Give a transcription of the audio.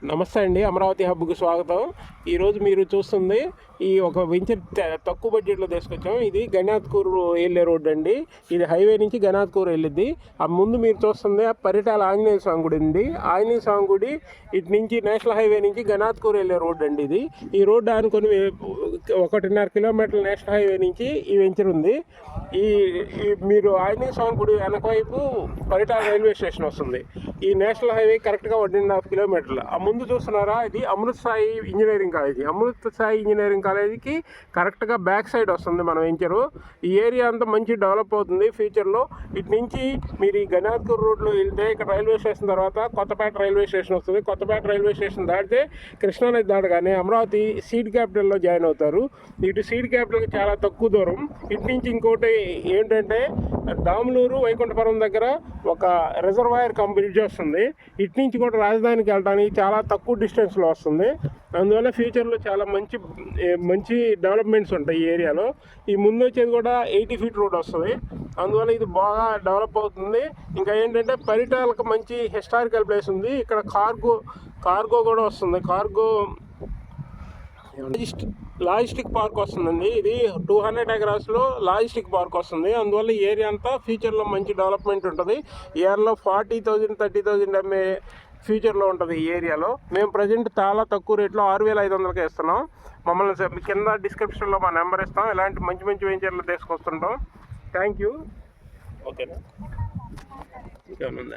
నమస్తే అండి, అమరావతి హబ్కు స్వాగతం. ఈరోజు మీరు చూస్తుంది ఈ ఒక వెంచర్ తక్కువ బడ్జెట్లో తీసుకొచ్చాం. ఇది గణాత్కూర్ వెళ్ళే రోడ్ అండి. ఇది హైవే నుంచి గణాత్కూర్ వెళ్ళిద్ది. ఆ ముందు మీరు చూస్తుంది పరిటాల ఆంజనేయ స్వామి గుడి ఉంది. ఆంజనేయ స్వామి గుడి ఇటు నుంచి నేషనల్ హైవే నుంచి గణాత్కూర్ వెళ్ళే రోడ్ అండి. ఈ రోడ్డు ఆనుకొని 1.5 కిలోమీటర్ల నేషనల్ హైవే నుంచి ఈ వెంచర్ ఉంది. ఈ మీరు ఆంజనేయ స్వామి గుడి వెనక వైపు పరిటాల రైల్వే స్టేషన్ వస్తుంది. ఈ నేషనల్ హైవే కరెక్ట్గా 1.5 కిలోమీటర్లు. ముందు చూస్తున్నారా, ఇది Amrit Sai engineering college. Amrit Sai engineering కాలేజీకి కరెక్ట్గా బ్యాక్ సైడ్ వస్తుంది మన వెంచరు. ఈ ఏరియా అంతా మంచి డెవలప్ అవుతుంది ఫ్యూచర్లో. ఇటు నుంచి మీరు ఈ గణాత్కూర్ రోడ్లో వెళ్తే ఇక్కడ రైల్వే స్టేషన్ తర్వాత కొత్తపేట రైల్వే స్టేషన్ వస్తుంది. కొత్తపేట రైల్వే స్టేషన్ దాటితే కృష్ణానది దాటగానే అమరావతి సీడ్ క్యాపిటల్లో జాయిన్ అవుతారు. ఇటు సీడ్ క్యాపిటల్కి చాలా తక్కువ దూరం. ఇటు నుంచి ఇంకోటి ఏంటంటే దాములూరు వైకుంఠపురం దగ్గర ఒక రిజర్వాయర్ బ్రిడ్జ్ వస్తుంది. ఇటు నుంచి కూడా రాజధానికి వెళ్ళడానికి చాలా తక్కువ డిస్టెన్స్లో వస్తుంది. అందువల్ల ఫ్యూచర్లో చాలా మంచి డెవలప్మెంట్స్ ఉంటాయి ఈ ఏరియాలో. ఈ ముందు వచ్చేది కూడా 80 ఫీట్ రోడ్ వస్తుంది. అందువల్ల ఇది బాగా డెవలప్ అవుతుంది. ఇంకా ఏంటంటే పరిటాలకు మంచి హిస్టారికల్ ప్లేస్ ఉంది. ఇక్కడ కార్గో కూడా వస్తుంది. కార్గో లాజిస్టిక్ పార్క్ వస్తుందండి. ఇది 200 ఎకరాస్లో లాజిస్టిక్ పార్క్ వస్తుంది. అందువల్ల ఈ ఏరియా అంతా ఫ్యూచర్లో మంచి డెవలప్మెంట్ ఉంటుంది. ఈ ఏరియాలో 40,000 30,000 అమ్మే ఫ్యూచర్లో ఉంటుంది ఈ ఏరియాలో. మేము ప్రజెంట్ చాలా తక్కువ రేట్లో 6,500కే ఇస్తున్నాం. మమ్మల్ని కింద డిస్క్రిప్షన్లో మా నెంబర్ ఇస్తాం. ఇలాంటి మంచి వెంచర్లు తీసుకొస్తుంటాం. Thank you. ఓకేనా? ఇంకేమన్నా